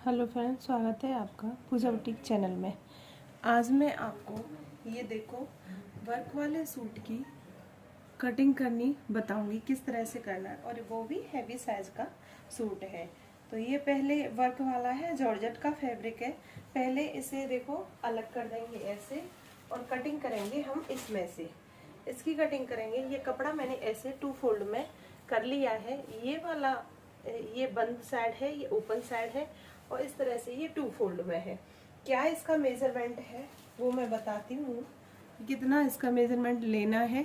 Hello friends, स्वागत है आपका पूजा बुटीक चैनल में। आज मैं आपको ये देखो वर्क वाले सूट की कटिंग करनी बताऊंगी, किस तरह से करना है, और वो भी हैवी साइज का सूट है। तो ये पहले वर्क वाला है, जॉर्जेट का फैब्रिक है। पहले इसे देखो अलग कर देंगे ऐसे, और कटिंग करेंगे हम इसमें से। इसकी कटिंग करेंगे। ये कपड़ा मैंने ऐसे 2 फोल्ड में कर लिया है। ये वाला ये बंद साइड है, ये ओपन साइड है, और इस तरह से ये 2 फोल्ड में है। क्या इसका मेजरमेंट है वो मैं बताती हूँ, कितना इसका मेजरमेंट लेना है।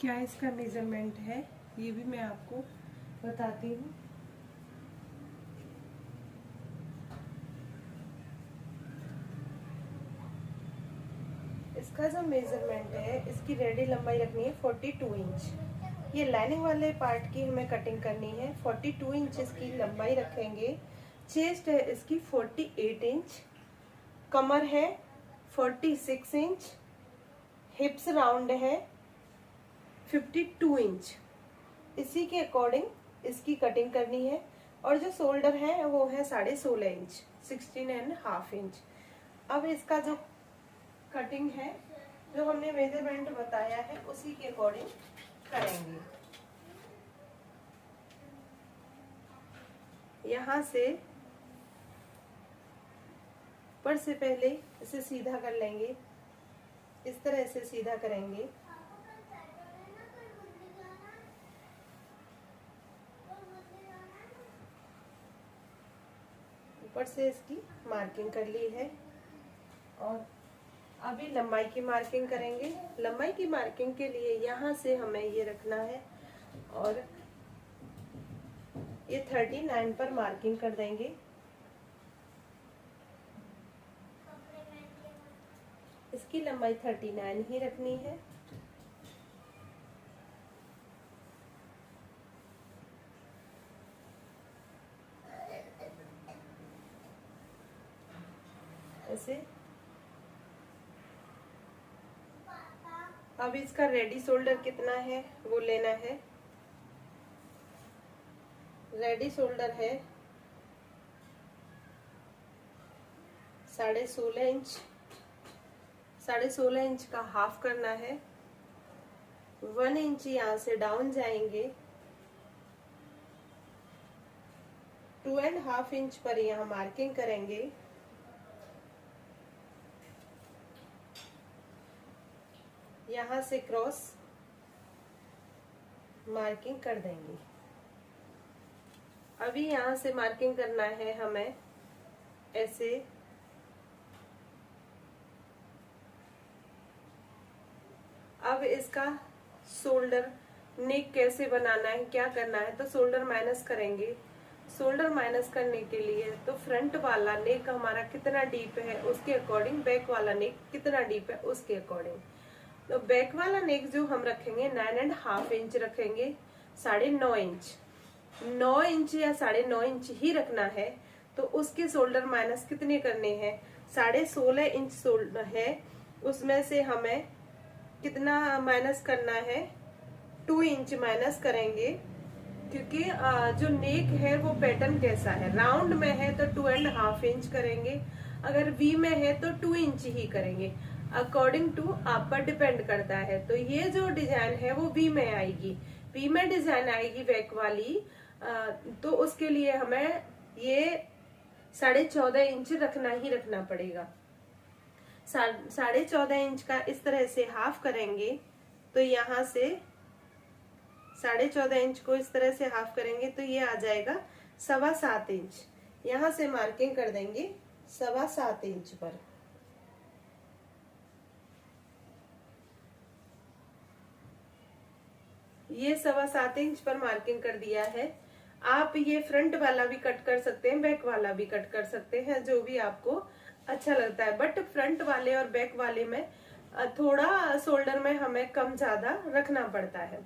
क्या इसका मेजरमेंट है ये भी मैं आपको बताती हूँ। इसका जो मेजरमेंट है, इसकी रेडी लंबाई रखनी है 42 इंच। ये लाइनिंग वाले पार्ट की हमें कटिंग करनी है। 42 इंच इसकी लंबाई रखेंगे। चेस्ट है इसकी 48 इंच, कमर है 46 इंच, हिप्स राउंड है 52 इंच। इसी के अकॉर्डिंग इसकी कटिंग करनी है। और जो शोल्डर है वो है 16.5 इंच, 16.5 इंच। अब इसका जो कटिंग है, जो हमने मेजरमेंट बताया है, उसी के अकॉर्डिंग करेंगे। यहाँ से ऊपर से पहले इसे सीधा कर लेंगे, इस तरह से सीधा करेंगे। ऊपर से इसकी मार्किंग कर ली है, और अभी लंबाई की मार्किंग करेंगे। लंबाई की मार्किंग के लिए यहाँ से हमें ये रखना है, और ये 39 पर मार्किंग कर देंगे। इसकी लंबाई 39 ही रखनी है। ऐसे। अब इसका रेडी शोल्डर कितना है वो लेना है। रेडी शोल्डर है 16.5 इंच। 16.5 इंच का हाफ करना है। 1 इंच यहाँ से डाउन जाएंगे। 2.5 इंच पर यहाँ मार्किंग करेंगे। यहाँ से क्रॉस मार्किंग कर देंगे। अभी यहाँ से मार्किंग करना है हमें ऐसे। अब इसका शोल्डर नेक कैसे बनाना है, क्या करना है, तो शोल्डर माइनस करेंगे। शोल्डर माइनस करने के लिए तो फ्रंट वाला नेक हमारा कितना डीप है उसके अकॉर्डिंग, बैक वाला नेक कितना डीप है उसके अकॉर्डिंग। तो बैक वाला नेक जो हम रखेंगे 9.5 इंच रखेंगे। 9.5 इंच, 9 इंच या 9.5 इंच ही रखना है। तो उसके शोल्डर माइनस कितने करने हैं, 16.5 इंच शोल्डर है, उसमें से हमें कितना माइनस करना है, 2 इंच माइनस करेंगे। क्योंकि जो नेक है वो पैटर्न कैसा है, राउंड में है तो 2.5 इंच करेंगे, अगर वी में है तो 2 इंच ही करेंगे। अकॉर्डिंग टू आप पर डिपेंड करता है। तो ये जो डिजाइन है वो वी में आएगी, वी में डिजाइन आएगी बैक वाली। तो उसके लिए हमें ये 14.5 इंच रखना ही रखना पड़ेगा। 14.5 इंच का इस तरह से हाफ करेंगे। तो यहाँ से 14.5 इंच को इस तरह से हाफ करेंगे तो ये आ जाएगा 7.25 इंच। यहाँ से मार्किंग कर देंगे 7.25 इंच पर। ये 7.25 इंच पर मार्किंग कर दिया है। आप ये फ्रंट वाला भी कट कर सकते हैं, बैक वाला भी कट कर सकते हैं, जो भी आपको अच्छा लगता है। बट फ्रंट वाले और बैक वाले में थोड़ा शोल्डर में हमें कम ज्यादा रखना पड़ता है।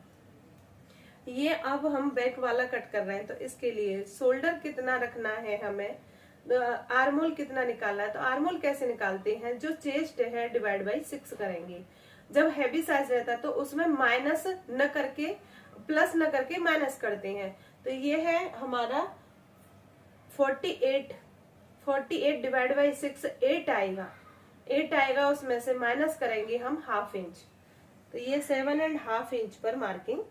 ये अब हम बैक वाला कट कर रहे हैं, तो इसके लिए शोल्डर कितना रखना है हमें, आर्मोल कितना निकालना है, तो आर्मोल कैसे निकालते हैं, जो चेस्ट है डिवाइड बाई 6 करेंगे। जब हैवी साइज रहता है तो उसमें माइनस न करके, प्लस न करके माइनस करते हैं। तो ये है हमारा 48, 48 डिवाइड बाई 6 8 आएगा, 8 आएगा, उसमें से माइनस करेंगे हम ½ इंच, तो ये 7.5 इंच पर मार्किंग।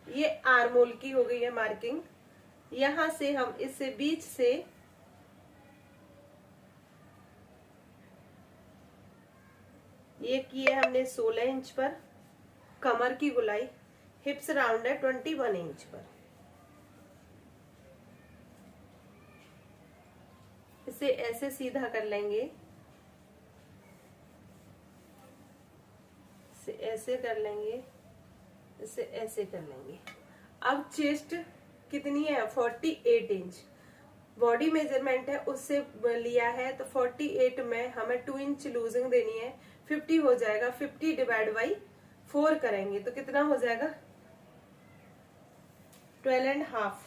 ये आर्मोल की हो गई है मार्किंग। यहां से हम इससे बीच से ये की है हमने 16 इंच पर। कमर की गोलाई, हिप्स राउंड है 21 इंच पर। इसे ऐसे सीधा कर लेंगे, इसे ऐसे कर लेंगे, इसे ऐसे कर लेंगे। अब चेस्ट कितनी है, 48 इंच बॉडी मेजरमेंट है, उससे लिया है, तो 48 में हमें 2 इंच लूजिंग देनी है, 50 हो जाएगा। 50 डिवाइड बाई 4 करेंगे तो कितना हो जाएगा, 12.5,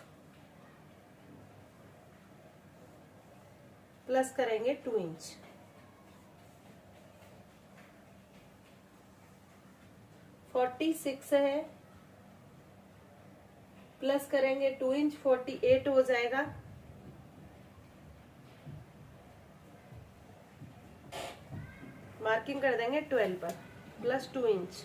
प्लस करेंगे 2 इंच, 46 है, प्लस करेंगे 2 इंच, 48 हो जाएगा। मार्किंग कर देंगे 12 पर, प्लस 2 इंच।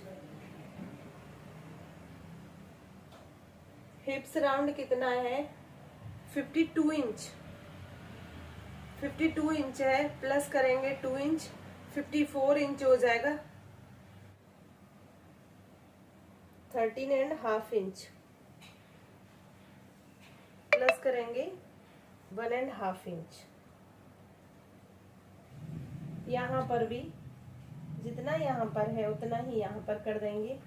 हिप्स राउंड कितना है, 52 इंच, 52 इंच है, प्लस करेंगे 2 इंच, 54 इंच हो जाएगा। 13.5 इंच, प्लस करेंगे 1.5 इंच। यहाँ पर भी जितना यहाँ पर है उतना ही यहाँ पर कर देंगे,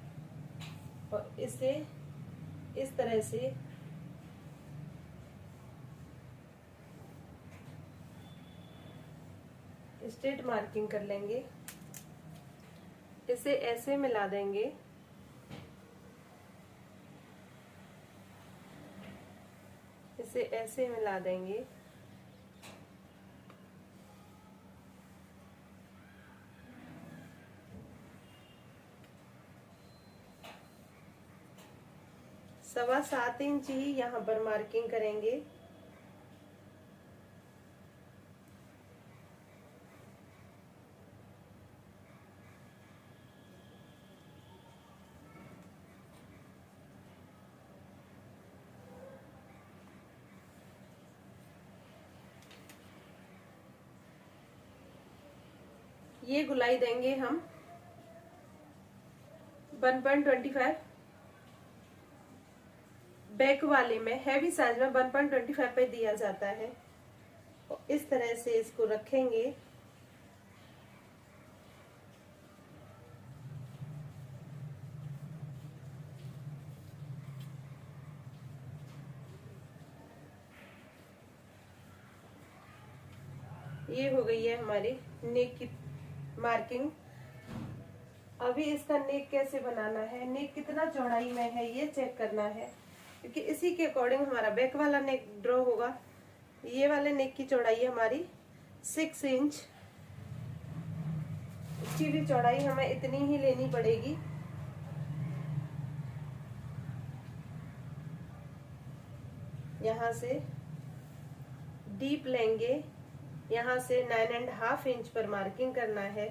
और इसे इस तरह से स्ट्रेट मार्किंग कर लेंगे, इसे ऐसे मिला देंगे, इसे ऐसे मिला देंगे, सवा 7 इंच ही यहाँ पर मार्किंग करेंगे। ये गुलाई देंगे हम 1.25, बैक वाले में हैवी साइज में 1.25 पे दिया जाता है। इस तरह से इसको रखेंगे, ये हो गई है हमारी नेक की मार्किंग। अभी इसका नेक कैसे बनाना है, नेक कितना चौड़ाई में है ये चेक करना है, क्योंकि इसी के अकॉर्डिंग हमारा बैक वाला नेक ड्रॉ होगा। ये वाले नेक की चौड़ाई है हमारी 6 इंच, इसकी भी चौड़ाई हमें इतनी ही लेनी पड़ेगी। यहाँ से डीप लेंगे, यहाँ से 9.5 इंच पर मार्किंग करना है।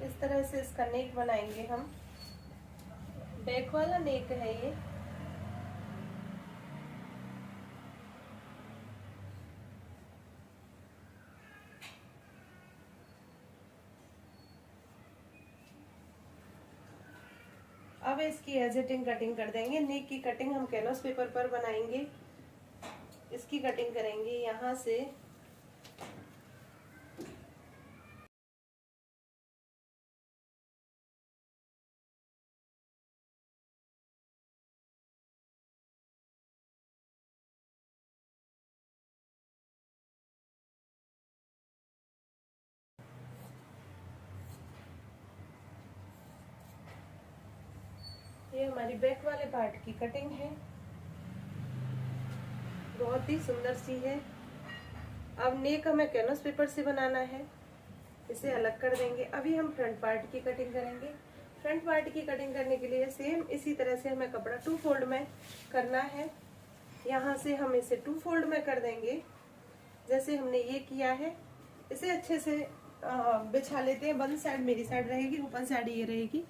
इस तरह से इसका नेक बनाएंगे हम, बैक वाला नेक है ये। अब अब इसकी एजिटिंग कटिंग कर देंगे। नेक की कटिंग हम कैनवस पेपर पर बनाएंगे। इसकी कटिंग करेंगे यहाँ से ये हमारी बैक वाले पार्ट की कटिंग है, बहुत ही सुंदर सी है। अब नेक हमें कैनवस पेपर से बनाना है, इसे अलग कर देंगे। अभी हम फ्रंट पार्ट की कटिंग करेंगे। फ्रंट पार्ट की कटिंग करने के लिए सेम इसी तरह से हमें कपड़ा 2 फोल्ड में करना है। यहाँ से हम इसे 2 फोल्ड में कर देंगे, जैसे हमने ये किया है। इसे अच्छे से बिछा लेते हैं। बंद साइड मेरी साइड रहेगी, ऊपर साइड ये रहेगी।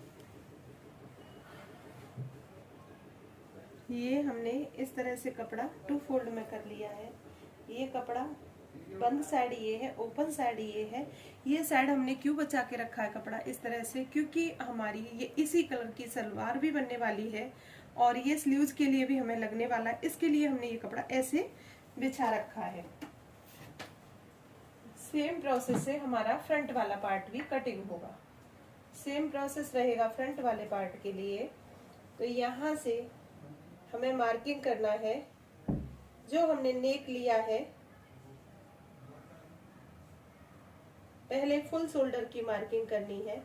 ये हमने इस तरह से कपड़ा 2 फोल्ड में कर लिया है। ये कपड़ा बंद साइड ये है, ओपन साइड ये है। ये साइड हमने क्यों बचा के रखा है कपड़ा इस तरह से, क्योंकि हमारी ये इसी कलर की सलवार भी बनने वाली है और ये स्लीव्स के लिए भी हमें लगने वाला है। इसके लिए हमने ये कपड़ा ऐसे बिछा रखा है। सेम प्रोसेस से हमारा फ्रंट वाला पार्ट भी कटिंग होगा। सेम प्रोसेस रहेगा फ्रंट वाले पार्ट के लिए। तो यहाँ से हमें मार्किंग करना है। जो हमने नेक लिया है, पहले फुल शोल्डर की मार्किंग करनी है।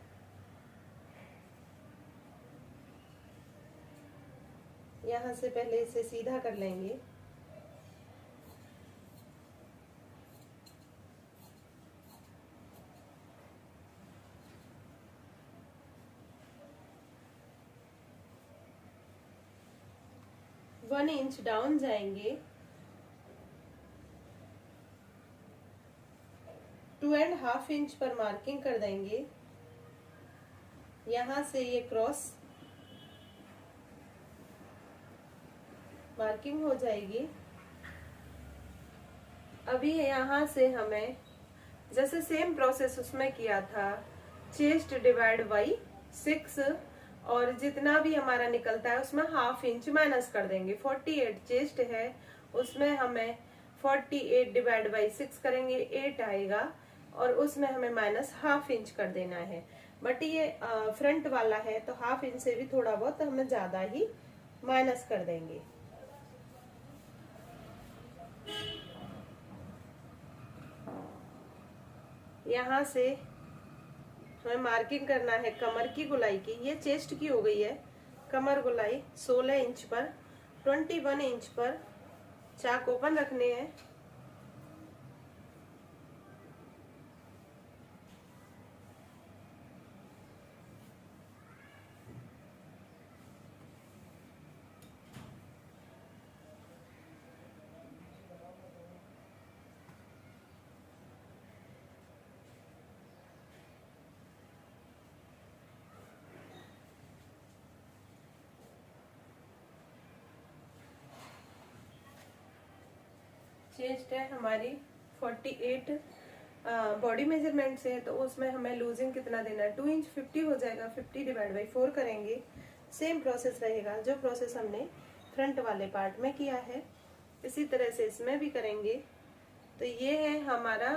यहाँ से पहले इसे सीधा कर लेंगे। वन इंच डाउन जाएंगे। 2.5 इंच पर मार्किंग कर देंगे। यहाँ से ये क्रॉस मार्किंग हो जाएगी। अभी यहाँ से हमें जैसे सेम प्रोसेस उसमें किया था, चेस्ट डिवाइड बाई 6 और जितना भी हमारा निकलता है उसमें ½ इंच माइनस कर देंगे। 48 चेस्ट है, उसमें हमें 48 डिवाइड बाई 6 करेंगे, 8 आएगा और उसमें हमें माइनस ½ इंच कर देना है। बट ये फ्रंट वाला है तो ½ इंच से भी थोड़ा बहुत हमें ज्यादा ही माइनस कर देंगे। यहाँ से हमें मार्किंग करना है कमर की गोलाई की। ये चेस्ट की हो गई है। कमर गोलाई 16 इंच पर 21 इंच पर चाक ओपन रखने हैं। चेस्ट है हमारी 48 बॉडी मेजरमेंट से है, तो उसमें हमें लूजिंग कितना देना है, 2 इंच 50 हो जाएगा। 50 डिवाइड बाई 4 करेंगे। सेम प्रोसेस रहेगा जो प्रोसेस हमने फ्रंट वाले पार्ट में किया है, इसी तरह से इसमें भी करेंगे। तो ये है हमारा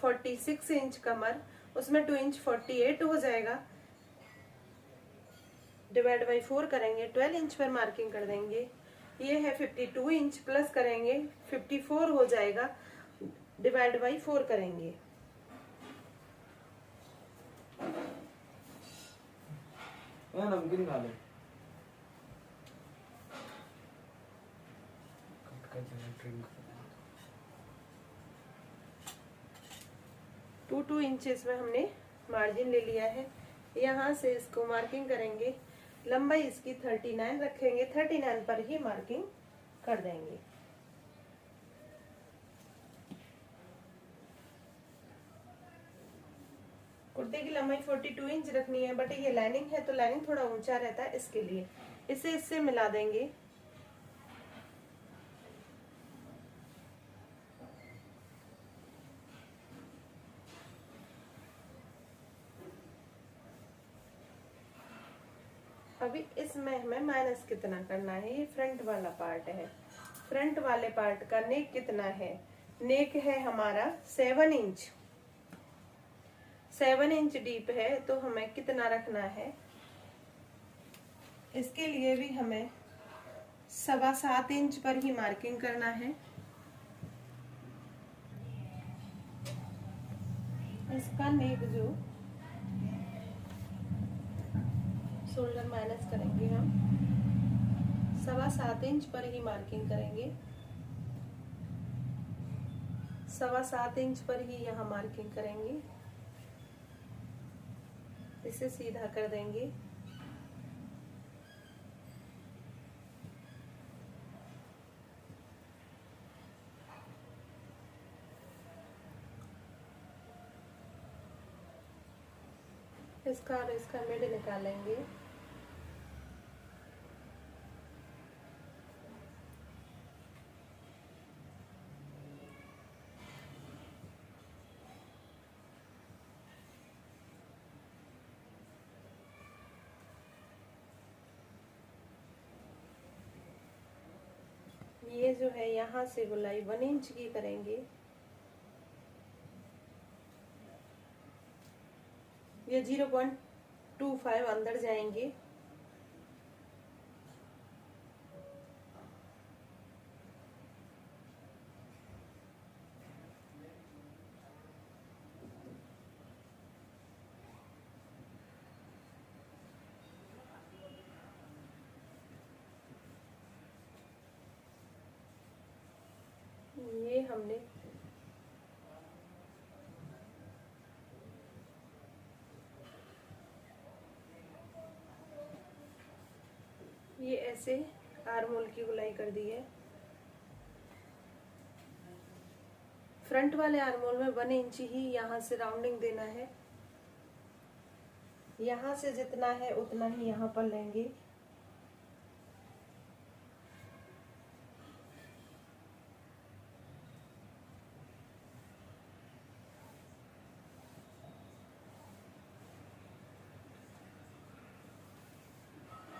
46 इंच कमर, उसमें 2 इंच 48 हो जाएगा। डिवाइड बाई 4 करेंगे, 12 इंच पर मार्किंग कर देंगे। ये है 52 इंच, प्लस करेंगे 54 हो जाएगा। डिवाइड बाई 4 करेंगे। नमकीन खा ले। 2 इंचेस में हमने मार्जिन ले लिया है। यहाँ से इसको मार्किंग करेंगे। लंबाई इसकी 39 रखेंगे, 39 पर ही मार्किंग कर देंगे। कुर्ते की लंबाई 42 इंच रखनी है, बट ये लाइनिंग है तो लाइनिंग थोड़ा ऊंचा रहता है, इसके लिए इसे इससे मिला देंगे। अभी इसमें हमें माइनस कितना करना है, ये फ्रंट वाला पार्ट है। फ्रंट वाले पार्ट का नेक कितना है, नेक है हमारा 7 इंच। 7 इंच डीप है, तो हमें कितना रखना है, इसके लिए भी हमें 7.25 इंच पर ही मार्किंग करना है। इसका नेक जो शोल्डर माइनस करेंगे हम 7.25 इंच पर ही मार्किंग करेंगे। 7.25 इंच पर ही यहाँ मार्किंग करेंगे, इसे सीधा कर देंगे। इसका और इसका मिड निकालेंगे। ये जो है यहाँ से गोलाई 1 इंच की करेंगे। ये 0.25 अंदर जाएंगे। ये हमने ये ऐसे आर्म होल की गोलाई कर दी है। फ्रंट वाले आर्म होल में 1 इंच ही यहाँ से राउंडिंग देना है। यहाँ से जितना है उतना ही यहाँ पर लेंगे।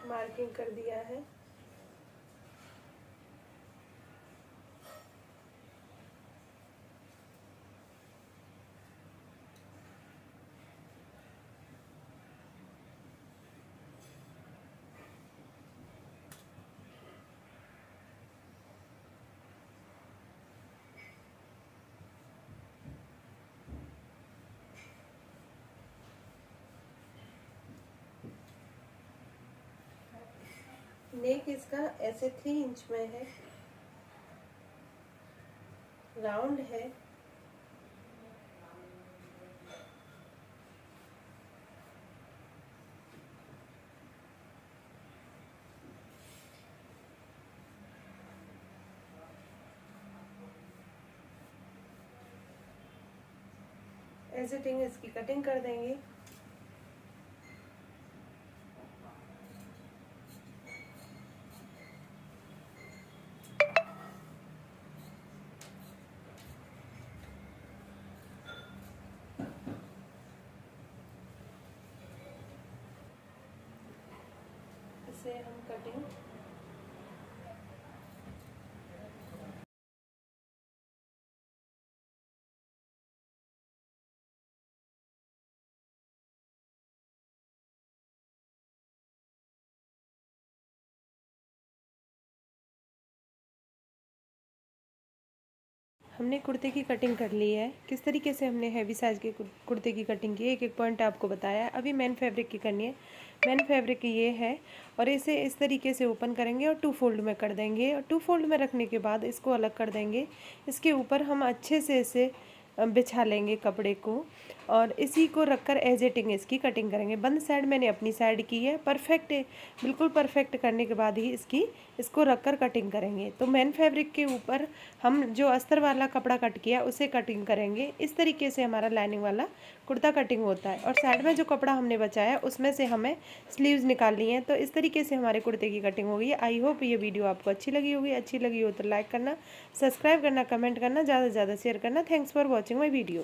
मार्किंग कर दिया है। नेक इसका ऐसे 3 इंच में है, राउंड है। एजिटिंग इसकी कटिंग कर देंगे। इसे हम कटिंग हमने कुर्ते की कटिंग कर ली है। किस तरीके से हमने हैवी साइज के कुर्ते की कटिंग की है, एक एक पॉइंट आपको बताया। अभी मेन फैब्रिक की करनी है। मेन फैब्रिक ये है और इसे इस तरीके से ओपन करेंगे और 2 फोल्ड में कर देंगे। और 2 फोल्ड में रखने के बाद इसको अलग कर देंगे। इसके ऊपर हम अच्छे से इसे बिछा लेंगे कपड़े को और इसी को रखकर एजिटिंग इसकी कटिंग करेंगे। बंद साइड मैंने अपनी साइड की है। परफेक्ट बिल्कुल परफेक्ट करने के बाद ही इसको रखकर कटिंग करेंगे। तो मेन फैब्रिक के ऊपर हम जो अस्तर वाला कपड़ा कट किया उसे कटिंग करेंगे। इस तरीके से हमारा लाइनिंग वाला कुर्ता कटिंग होता है। और साइड में जो कपड़ा हमने बचाया उसमें से हमें स्लीव्स निकालनी है। तो इस तरीके से हमारे कुर्ते की कटिंग होगी। आई होप ये वीडियो आपको अच्छी लगी होगी। अच्छी लगी हो तो लाइक करना, सब्सक्राइब करना, कमेंट करना, ज़्यादा से ज़्यादा शेयर करना। Thanks for watching my video.